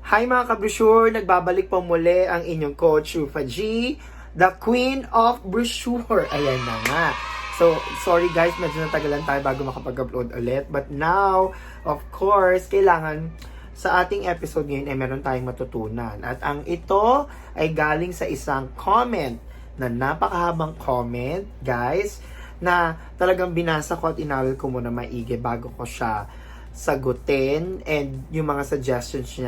Hi mga kabrochure! Nagbabalik po muli ang inyong coach, Rufa G, the Queen of Brochure. Ayan na nga. So, sorry guys, medyo natagalan tayo bago makapag-upload ulit. But now, of course, kailangan sa ating episode ngayon ay meron tayong matutunan. At ang ito ay galing sa isang comment na napakahabang comment, guys, na talagang binasa ko at inawal ko muna maigi bago ko siya sagutin, and yung mga suggestions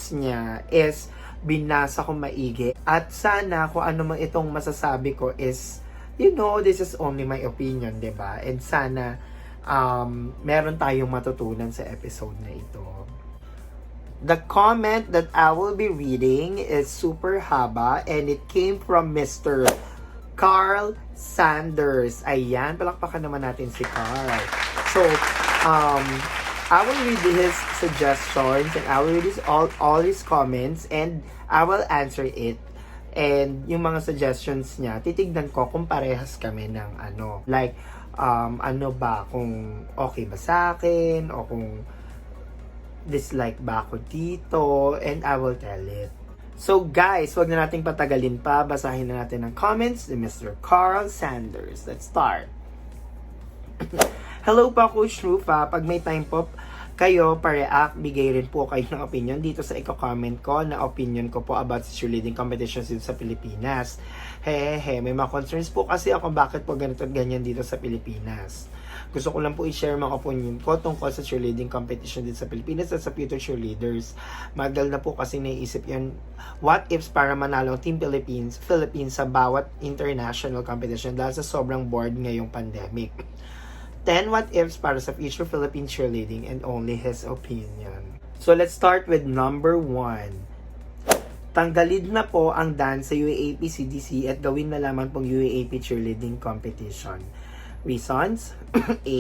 niya is binasa ko maigi, at sana kung ano man itong masasabi ko is, this is only my opinion, diba? And sana meron tayong matutunan sa episode na ito. The comment that I will be reading is super haba, and it came from Mr. Carl Sanders. Ayan, palakpakan naman natin si Carl. So, I will read his suggestions, and I will read all his comments, and I will answer it. And yung mga suggestions niya, titignan ko kung parehas kami ng ano ba, kung okay ba sa akin, o kung dislike ba ako dito, and I will tell it. So guys, wag na nating patagalin pa. Basahin na natin ang comments ni Mr. Carl Sanders. Let's start. Hello pa, Coach Rufa. Pag may time po kayo pa-react, bigay rin po kayo ng opinion dito sa i-comment ko na opinion ko po about sa cheerleading competitions dito sa Pilipinas. May mga concerns po kasi ako bakit po ganito at ganyan dito sa Pilipinas. Gusto ko lang po i-share mga opinion ko tungkol sa cheerleading competition dito sa Pilipinas at sa future cheerleaders. Magal na po kasi naiisip yan, what ifs para manalo ang Team Philippines sa bawat international competition dahil sa sobrang bored ngayong pandemic. 10 what ifs para sa future Philippine cheerleading, and only his opinion. So let's start with number 1. Tanggalin na po ang dance sa UAAP CDC at gawin na lamang pong UAAP cheerleading competition. Reasons? A.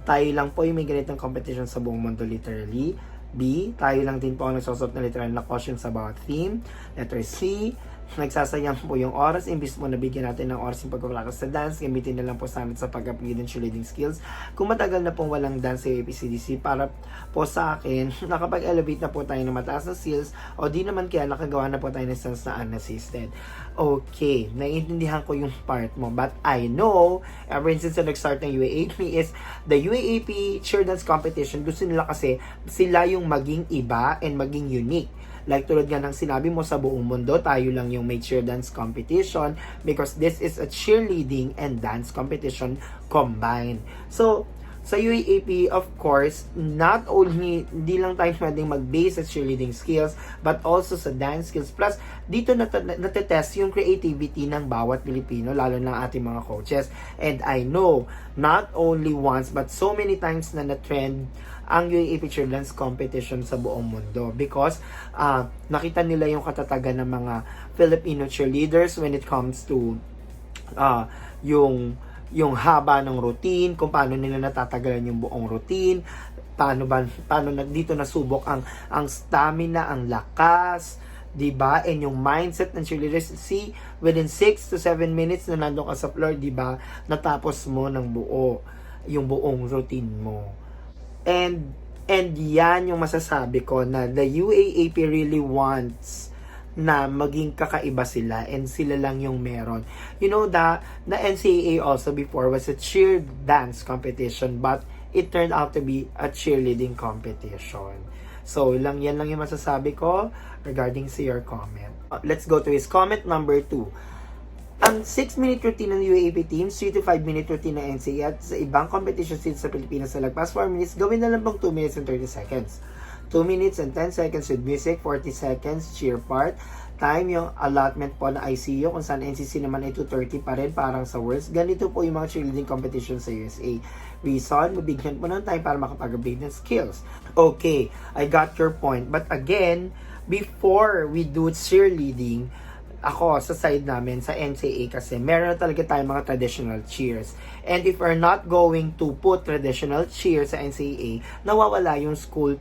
Tayo lang po yung may ganitong competition sa buong mundo literally. B. Tayo lang din po ang nagsusot na literal na caution sa bawat theme. Letter C. Nagsasayang po yung oras, imbis mo nabigyan natin ng oras yung pagpaprakas sa dance, gamitin na lang po sa amin sa pag-upgrade ng cheerleading skills. Kung matagal na pong walang dance sa APCDC, para po sa akin, nakapag-elevate na po tayo ng mataas na skills, o di naman kaya nakagawa na po tayo ng stance na unassisted. Okay, naiintindihan ko yung part mo, but I know, ever since na nag-start ng UAAP is, the UAAP cheer dance competition, gusto nila kasi sila yung maging iba and maging unique. Like tulad nga ng sinabi mo, sa buong mundo, tayo lang yung may cheer dance competition because this is a cheerleading and dance competition combined. So, sa UAAP, of course, not only, hindi lang tayo pwedeng mag-base sa cheerleading skills, but also sa dance skills. Plus, dito natetest yung creativity ng bawat Pilipino, lalo na ating mga coaches. And I know, not only once, but so many times na na-trend ang UAAP cheer dance competition sa buong mundo because nakita nila yung katatagan ng mga Filipino cheerleaders when it comes to yung haba ng routine, kung paano nila natatagalan yung buong routine, paano dito nasubok ang stamina, ang lakas, diba? And yung mindset ng cheerleaders, see, within 6 to 7 minutes na nandun ka sa floor, diba? Natapos mo ng yung buong routine mo. And yan yung masasabi ko na the UAAP really wants na maging kakaiba sila and sila lang yung meron. You know, the NCAA also before was a cheer dance competition, but it turned out to be a cheerleading competition. So, yan lang yung masasabi ko regarding sa your comment. Let's go to his comment number 2. Ang 6-minute routine ng UAAP teams, 3 to 5-minute routine ng NCAA at sa ibang competitions dito sa Pilipinas na lagpas 4 minutes, gawin na lang pang 2 minutes and 30 seconds. 2 minutes and 10 seconds with music, 40 seconds cheer part. Time yung allotment po na ICU, kung saan NCC naman ay 230 pa rin, parang sa Worlds. Ganito po yung mga cheerleading competitions sa USA. Reason, mabigyan po ng time para makapag-upgrade ng skills. Okay, I got your point. But again, before we do cheerleading, ako sa side namin sa NCAA kasi meron talaga tayong mga traditional cheers, and if we're not going to put traditional cheers sa NCAA, nawawala yung school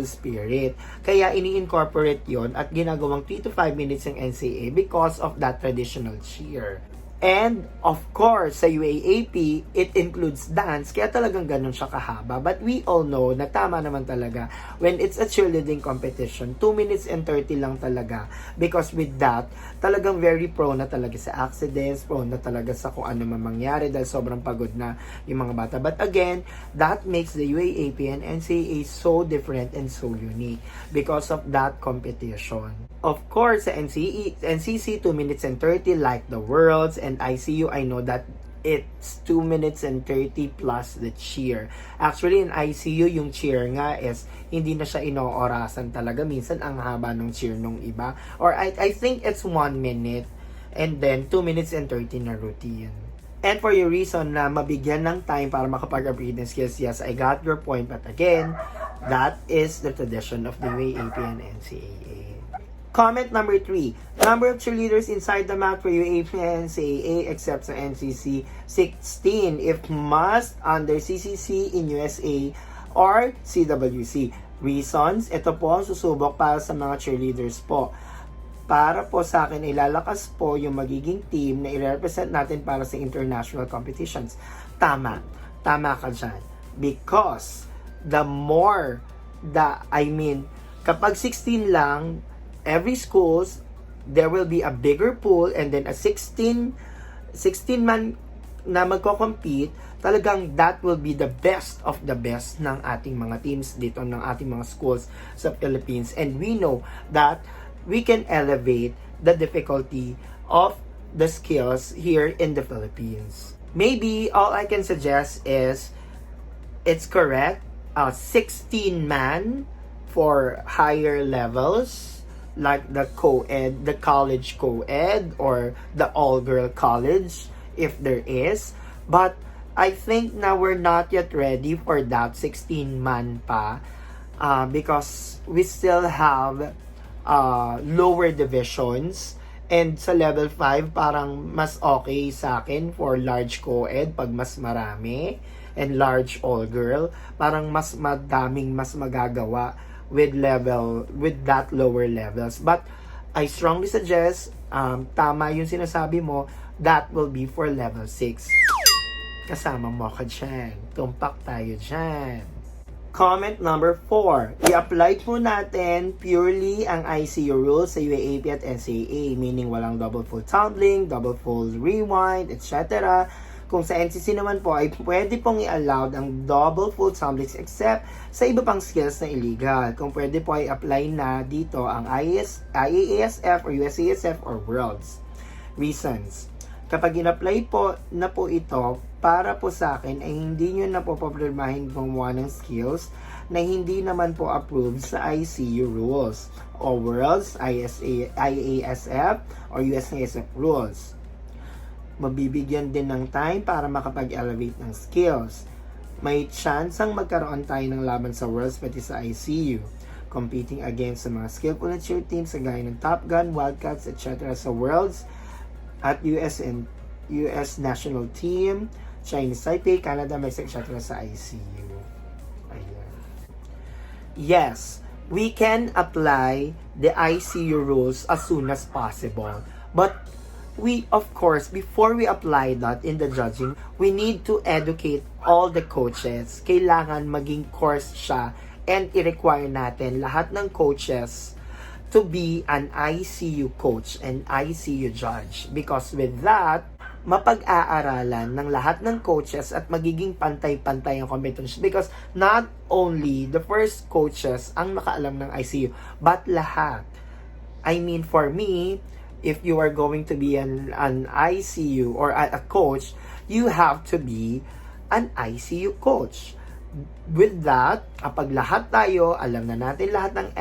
spirit, kaya ini-incorporate yon at ginagawang 3 to 5 minutes yung NCAA because of that traditional cheer. And, of course, sa UAAP, it includes dance, kaya talagang ganun siya kahaba. But we all know na tama naman talaga, when it's a cheerleading competition, 2 minutes and 30 lang talaga. Because with that, talagang very prone na talaga sa accidents, prone na talaga sa kung ano man mangyari dahil sobrang pagod na yung mga bata. But again, that makes the UAAP and NCAA so different and so unique because of that competition. Of course, sa NCC, 2 minutes and 30, like the Worlds, and ICU, I know that it's 2 minutes and 30 plus the cheer. Actually, in ICU, yung cheer nga is, hindi na siya inoorasan talaga. Minsan, ang haba ng cheer nung iba. Or I think it's 1 minute, and then 2 minutes and 30 na routine. And for your reason na mabigyan ng time para makapag-upgrade ng skills, yes, I got your point. But again, that is the tradition of the UAAP and NCAA. Comment number 3. Number of cheerleaders inside the mat for UAAP and NCAA except sa NCC, 16. If must, under CCC in USA or CWC. Reasons, ito po ang susubok para sa mga cheerleaders po. Para po sa akin, ilalakas po yung magiging team na i-represent natin para sa international competitions. Tama ka dyan. Because, kapag 16 lang, every schools, there will be a bigger pool and then a 16 man na magko-compete, talagang that will be the best of the best ng ating mga teams dito, ng ating mga schools sa Philippines. And we know that we can elevate the difficulty of the skills here in the Philippines. Maybe all I can suggest is, it's correct, 16 man for higher levels, like the co-ed, the college co-ed, or the all-girl college, if there is. But I think now we're not yet ready for that 16-man pa, because we still have lower divisions. And sa level 5, parang mas okay sa akin for large co-ed pag mas marami, and large all-girl, parang mas madaming mas magagawa with that lower levels. But I strongly suggest, tama yung sinasabi mo, that will be for level 6. Kasama mo ka dyan. Tumpak tayo dyan. Comment number 4. I-apply po natin purely ang ICU rules sa UAAP at NCAA, meaning walang double full tumbling, double full rewind, etc. Kung sa NCC naman po ay pwede pong i-allowed ang double full tumblings except sa iba pang skills na illegal. Kung pwede po ay apply na dito ang IAASF or USASF or Worlds. Reasons. Kapag in-apply po na po ito, para po sa akin ay hindi nyo na po problemahin gumawa ng skills na hindi naman po approved sa ICU rules o Worlds, IAASF or USASF rules. Mabibigyan din ng time para makapag-elevate ng skills. May chance ang magkaroon tayo ng laban sa Worlds pati sa ICU. Competing against sa mga skillful na cheer teams sa gaya ng Top Gun, Wildcats, etc. sa Worlds at US National Team, Chinese Taipei, Canada, Mexico, etc. sa ICU. Ayan. Yes, we can apply the ICU rules as soon as possible. But we, of course, before we apply that in the judging, we need to educate all the coaches. Kailangan maging course siya and i-require natin lahat ng coaches to be an ICU coach and ICU judge. Because with that, mapag-aaralan ng lahat ng coaches at magiging pantay-pantay ang competition. Because not only the first coaches ang nakaalam ng ICU, but lahat. I mean, for me, if you are going to be an ICU or a coach, you have to be an ICU coach. With that, kapag lahat tayo, alam na natin lahat ng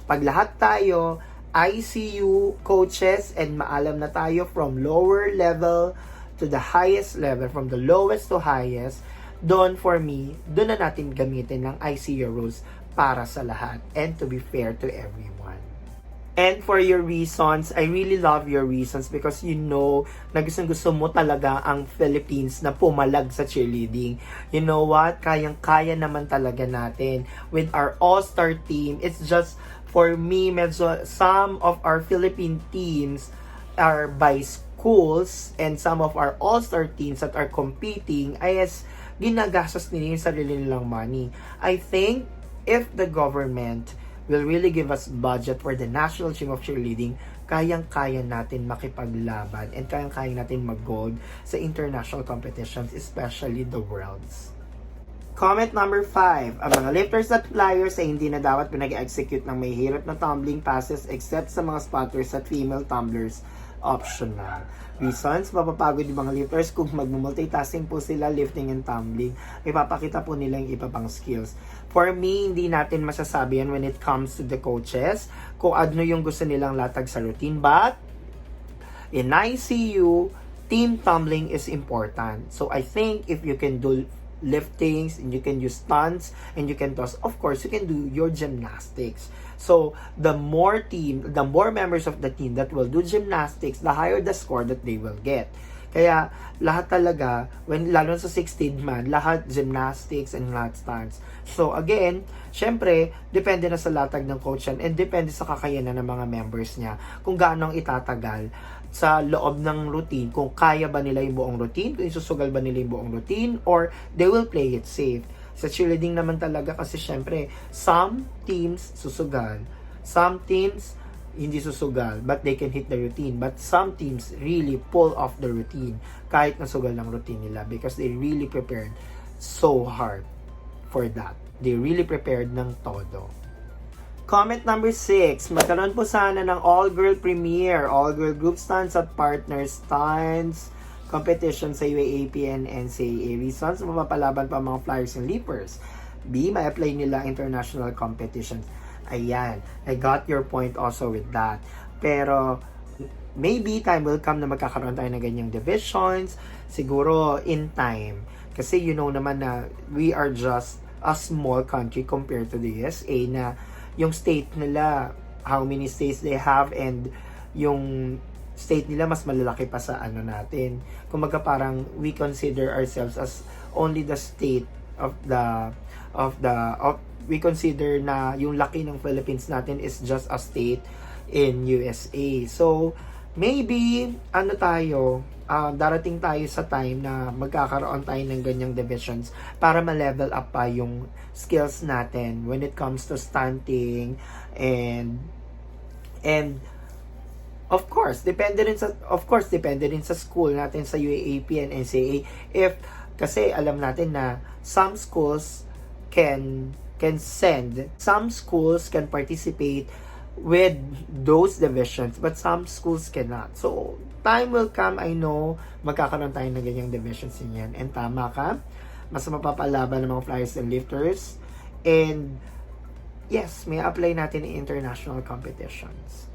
pag lahat tayo, ICU coaches, and maalam na tayo from lower level to the highest level, from the lowest to highest, doon for me, doon na natin gamitin ng ICU rules para sa lahat and to be fair to everyone. And for your reasons, I really love your reasons because you know na gusto mo talaga ang Philippines na pumalag sa cheerleading. You know what? Kayang-kaya naman talaga natin with our all-star team. It's just, for me, medyo some of our Philippine teams are by schools and some of our all-star teams that are competing ay ginagastos nila yung sarili nilang money. I think if the government will really give us budget for the national team of cheerleading, kayang-kaya natin makipaglaban and kayang-kaya natin mag-gold sa international competitions, especially the Worlds. Comment number 5. Ang mga lifters at flyers ay hindi na dapat pinag-execute ng may hirap na tumbling passes except sa mga spotters at female tumblers. Optional. Reasons, mapapagod yung mga lifters kung mag-multitasking po sila, lifting and tumbling. Ipapakita po nila yung iba pang skills. For me, hindi natin masasabi yan when it comes to the coaches kung ano yung gusto nilang latag sa routine. But, in ICU, team tumbling is important. So, I think if you can do liftings and you can use stunts and you can toss, of course you can do your gymnastics. So the more members of the team that will do gymnastics, the higher the score that they will get. Kaya lahat talaga, lalo sa 16 man, lahat gymnastics and lahat stunts. So again, syempre depende na sa latag ng coach yan and depende sa kakayanan ng mga members niya kung gaano ang itatagal sa loob ng routine, kung kaya ba nila yung buong routine, kung isusugal ba nila yung buong routine, or they will play it safe. Sa cheerleading naman talaga kasi syempre, some teams susugal, some teams hindi susugal, but they can hit the routine. But some teams really pull off the routine kahit nasugal ng routine nila because they really prepared so hard for that. They really prepared ng todo. Comment number 6. Magkaroon po sana ng all-girl premiere, all-girl group stunts at partner stunts competition sa UAAP and NCAA. Reasons, mapapalaban pa mga flyers and leapers. B, may apply nila international competitions. Ayan, I got your point also with that. Pero, maybe time will come na magkakaroon tayo ng ganyang divisions. Siguro, in time. Kasi you know naman na we are just a small country compared to the USA na yung state nila, how many states they have, and yung state nila mas malalaki pa sa ano natin. Kumbaga parang we consider ourselves as only the state we consider na yung laki ng Philippines natin is just a state in USA. So maybe darating tayo sa time na magkakaroon tayo ng ganyang divisions para ma-level up pa yung skills natin when it comes to stunting and of course depende rin sa school natin sa UAAP and NCAA kasi alam natin na some schools can participate with those divisions but some schools cannot. So time will come, I know, magkakaroon tayo ng ganyang divisions yan. And tama ka, mas mapapalaban ng mga flyers and lifters. And yes, may apply natin in international competitions.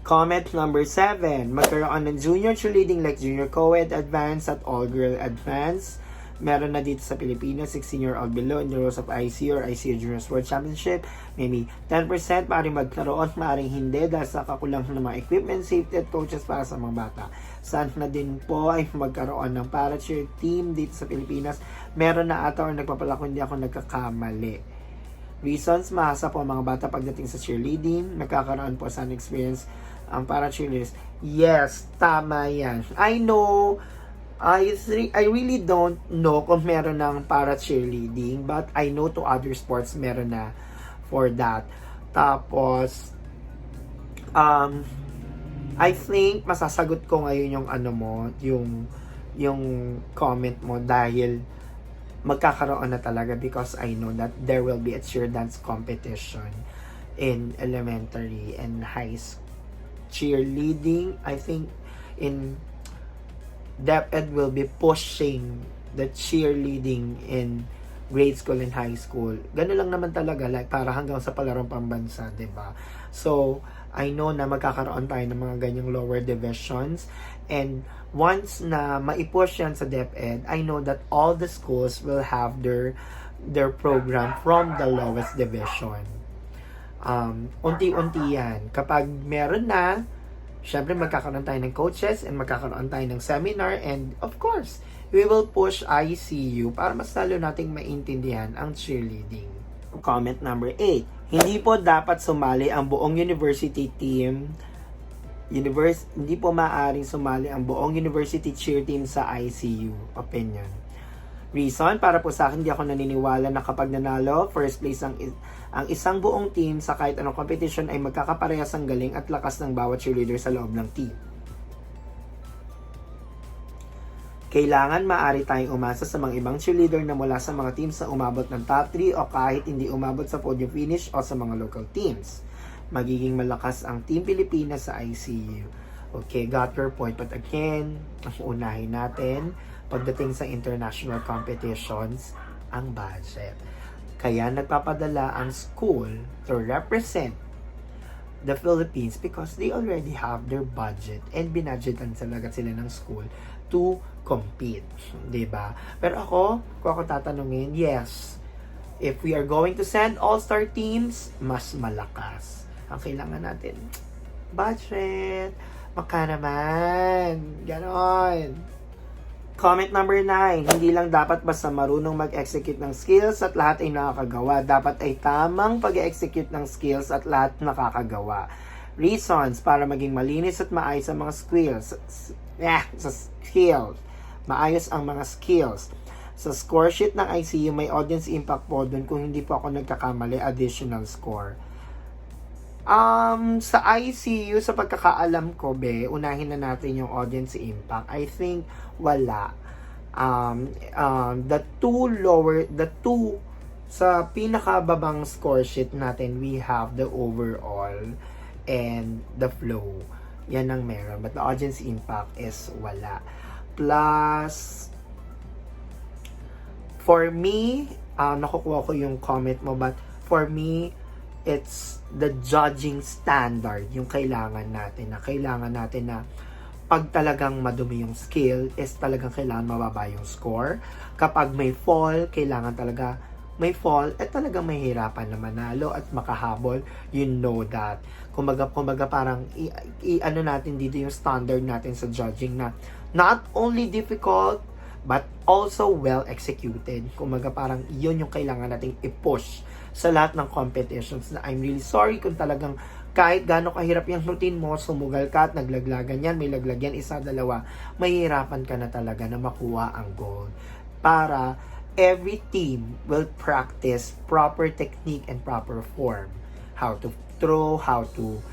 Comment number 7. Magkaroon ng junior cheerleading like junior co-ed advanced at all-girl advanced. Meron na dito sa Pilipinas, 16-year-old below in the rules of ICU or ICU Juniors World Championship. Maybe 10% maaaring magkaroon, maaaring hindi dahil sa kakulangan ng mga equipment, safety at coaches para sa mga bata. Saan na din po ay magkaroon ng para-cheer team dito sa Pilipinas. Meron na ata or nagpapala kung hindi ako nagkakamali. Reasons, mahasa po ang mga bata pagdating sa cheerleading. Magkakaroon po sa experience ang para-cheerleaders. Yes, tama yan. I know, I really don't know kung meron ng para cheerleading, but I know to other sports meron na for that. Tapos I think masasagot ko ngayon yung comment mo dahil magkakaroon na talaga because I know that there will be a cheer dance competition in elementary and high school. Cheerleading, I think in DepEd will be pushing the cheerleading in grade school and high school. Ganun lang naman talaga, like para hanggang sa palarong pambansa, 'di ba? So, I know na magkakaroon tayo ng mga ganyang lower divisions and once na maipush yan sa DepEd, I know that all the schools will have their program from the lowest division. Unti-unti yan. Kapag meron na, syempre magkakaroon tayo ng coaches and magkakaroon tayo ng seminar and of course, we will push ICU para mas lalo nating maintindihan ang cheerleading. Comment number 8. Hindi po dapat sumali ang buong university team Hindi po maaaring sumali ang buong university cheer team sa ICU. Opinion. Reason, para po sa akin, hindi ako naniniwala na kapag nanalo, first place ang isang buong team sa kahit anong competition ay magkakaparehas ang galing at lakas ng bawat cheerleader sa loob ng team. Kailangan maaari tayong umasa sa mga ibang cheerleader na mula sa mga teams na umabot ng top 3 o kahit hindi umabot sa podium finish o sa mga local teams. Magiging malakas ang Team Pilipinas sa ICU. Okay, got your point. But again, ang unahin natin, pagdating sa international competitions, ang budget. Kaya nagpapadala ang school to represent the Philippines because they already have their budget and binudgetan talaga sila ng school to compete, diba? Pero kung ako tatanungin, yes, if we are going to send all-star teams, mas malakas. Ang kailangan natin, budget, maka naman, ganon. Comment number 9, hindi lang dapat basta marunong mag-execute ng skills at lahat ay nakakagawa. Dapat ay tamang pag-execute ng skills at lahat nakakagawa. Reasons, para maging malinis at maayos ang mga skills. Maayos ang mga skills. Sa score sheet ng ICU, may audience impact po doon. Kung hindi po ako nagkakamali, additional score. Sa ICU, sa pagkakaalam ko, unahin na natin yung audience impact. I think wala. The two sa pinakababang score sheet natin, we have the overall and the flow. Yan ang meron. But the audience impact is wala. Plus, for me, nakukuha ko yung comment mo, but for me, it's the judging standard yung kailangan natin na pag talagang madumi yung skill is talagang kailangan mababa yung score. Kapag may fall, kailangan talaga may fall at talagang mahirapan na manalo at makahabol. You know that. Kumbaga parang ano natin dito yung standard natin sa judging na not only difficult but also well executed. Kumbaga parang yun yung kailangan nating i-push sa lahat ng competitions na I'm really sorry kung talagang kahit gaano kahirap yung routine mo, sumugal ka at naglaglagan yan, may laglagyan, isa, dalawa, mahihirapan ka na talaga na makuha ang goal. Para every team will practice proper technique and proper form. How to throw, how to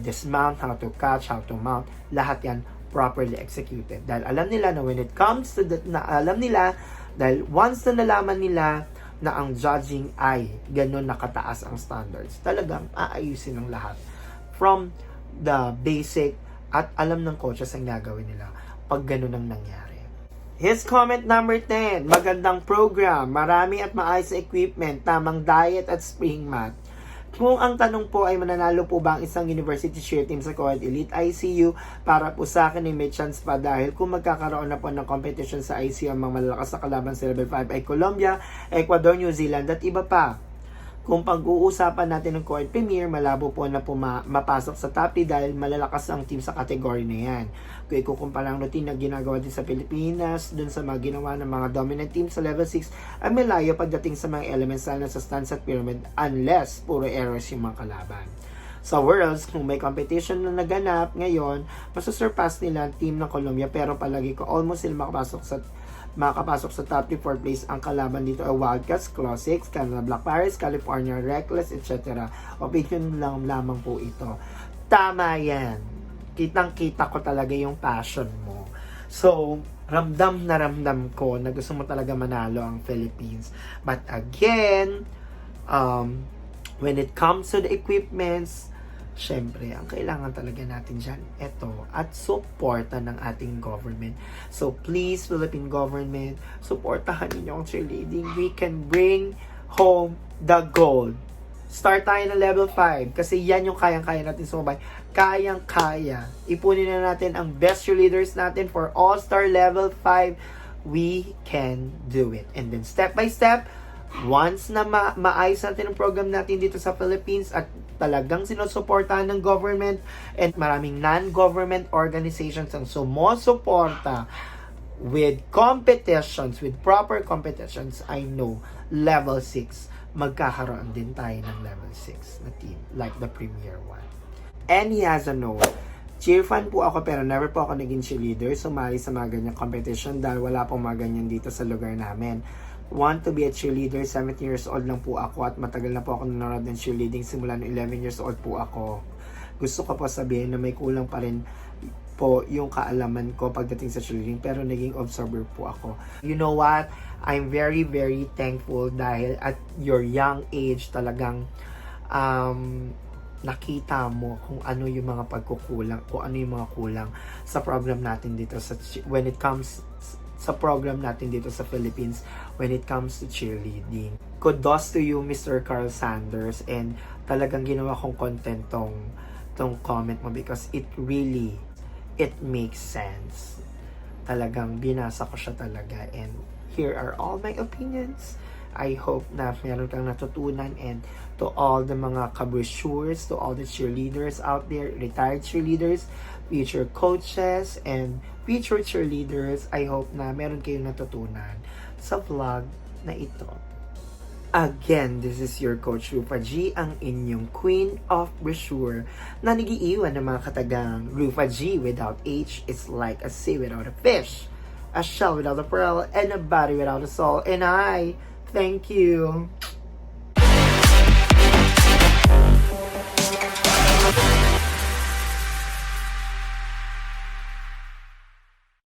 dismount, how to catch, how to mount, lahat yan properly executed. Dahil alam nila na when it comes to dahil once na nalaman nila na ang judging ay ganun nakataas ang standards, talagang aayusin ng lahat. From the basic at alam ng coaches ang gagawin nila pag ganun ang nangyari. His comment number 10, magandang program, marami at maayos na equipment, tamang diet at spring mat. Kung ang tanong po ay mananalo po ba ang isang university cheer team sa Co-ed Elite ICU, para po sa akin ay may chance pa dahil kung magkakaroon na po ng competition sa ICU, ang mga malalakas na kalaban sa level 5 ay Colombia, Ecuador, New Zealand at iba pa. Kung pag-uusapan natin ng Co-ed Premier, malabo po na mapasok sa top 3 dahil malalakas ang team sa kategory na yan. Kung ikukumpara ang routine na ginagawa din sa Pilipinas, dun sa mga ginawa ng mga dominant team sa level 6, ay malayo pagdating sa mga elements na sa stance at pyramid unless puro errors yung mga kalaban. Sa Worlds, kung may competition na naganap ngayon, masusurpass nila ang team ng Colombia, pero palagi ko almost sila makapasok sa top 3-4 place. Ang kalaban dito ay Wildcats, Classics, Canada Black Paris, California Reckless, etc. Opinion lang lamang po ito. Tama yan. Kitang-kita ko talaga yung passion mo. So, ramdam na ramdam ko na gusto mo talaga manalo ang Philippines. But again, when it comes to the equipments, syempre, ang kailangan talaga natin dyan, ito, at supporta ng ating government. So, please, Philippine government, supportahan ninyo ang cheerleading. We can bring home the gold. Start tayo ng level 5, kasi yan yung kayang-kaya natin sumabay. Kayang-kaya. Ipunin na natin ang best cheerleaders natin for all-star level 5. We can do it. And then, step by step, once na maayos natin ang program natin dito sa Philippines at talagang sinusuportahan ng government and maraming non-government organizations ang sumusuporta with competitions, with proper competitions, I know level 6 magkakaroon din tayo ng level 6 na team like the premier one. And he has a note, Cheer fan po ako pero never po ako naging cheerleader. Sumali sa mga ganyang competition dahil wala pong mga ganyan dito sa lugar namin. Want to be a cheerleader, 17 years old lang po ako at matagal na po ako nanonood ng cheerleading simula no 11 years old po ako. Gusto ko po sabihin na may kulang pa rin po yung kaalaman ko pagdating sa cheerleading pero naging observer po ako. You know what? I'm very very thankful dahil at your young age talagang nakita mo kung ano yung mga pagkukulang, kung ano yung mga kulang sa program natin dito sa when it comes sa program natin dito sa Philippines when it comes to cheerleading. Kudos to you, Mr. Carl Sanders, and talagang ginawa kong content tong comment mo because it makes sense. Talagang binasa ko siya talaga, and here are all my opinions. I hope na meron kang natutunan, and to all the mga kabrochures, to all the cheerleaders out there, retired cheerleaders, future coaches, and future cheerleaders, I hope na meron kayong natutunan sa vlog na ito. Again, this is your Coach Rufa G, ang inyong Queen of Brochure na nagiiwan ng mga katagang Rufa G without H is like a sea without a fish, a shell without a pearl, and a body without a soul. And I thank you.